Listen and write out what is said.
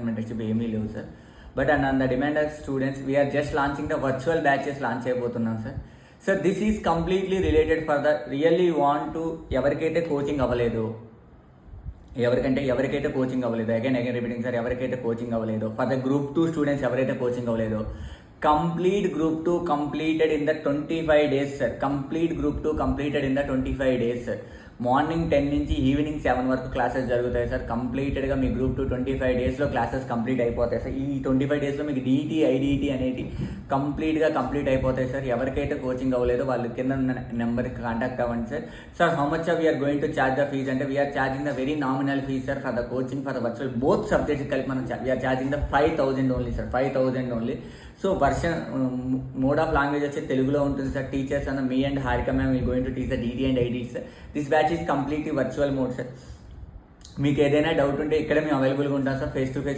Mentorship ఏమీ లేవు sir. But and on the demand of students we are just launching the virtual batches launch అయిపోతున్నాం sir. Sir this is completely related for the really want to ఎవరికైతే coaching అవ్వలేదు, ఎవరికైతే coaching అవ్వలేదు, again repeating sir, ఎవరికైతే coaching అవ్వలేదు, for the group 2 students ఎవరైతే coaching అవ్వలేదో, complete group 2 completed in the 25 days sir. Complete group 2 completed in the 25 days sir. Morning 10 నుంచి evening 7 వరకు క్లాసెస్ జరుగుతాయి సార్. కంప్లీటెడ్గా మీ గ్రూప్ 2 25 daysలో క్లాసెస్ కంప్లీట్ అయిపోతాయి sir. ఈ 25 daysలో మీకు డిఈటీ ఐడిఈటీ అనేది కంప్లీట్ అయిపోతాయి సార్. ఎవరికైతే కోచింగ్ అవ్వలేదో వాళ్ళు కింద నెంబర్కి కాంటాక్ట్ అవ్వండి sir. Sir how much we are going to charge the fees అంటే we are charging the very nominal fees sir for the coaching for the virtual both subjects కలిపి మనం we are charging the 5,000 only sir, 5,000 only. So version mode of language వచ్చి తెలుగులో ఉంటుంది sir. Teachers అన్న మీ and Harika ma'am will going to teach the DT and ID sir. This batch is completely virtual mode sir. మీకు ఏదైనా doubt ఉంటే ఇక్కడ మేము అవైలబుల్గా ఉంటాం సార్. Face to face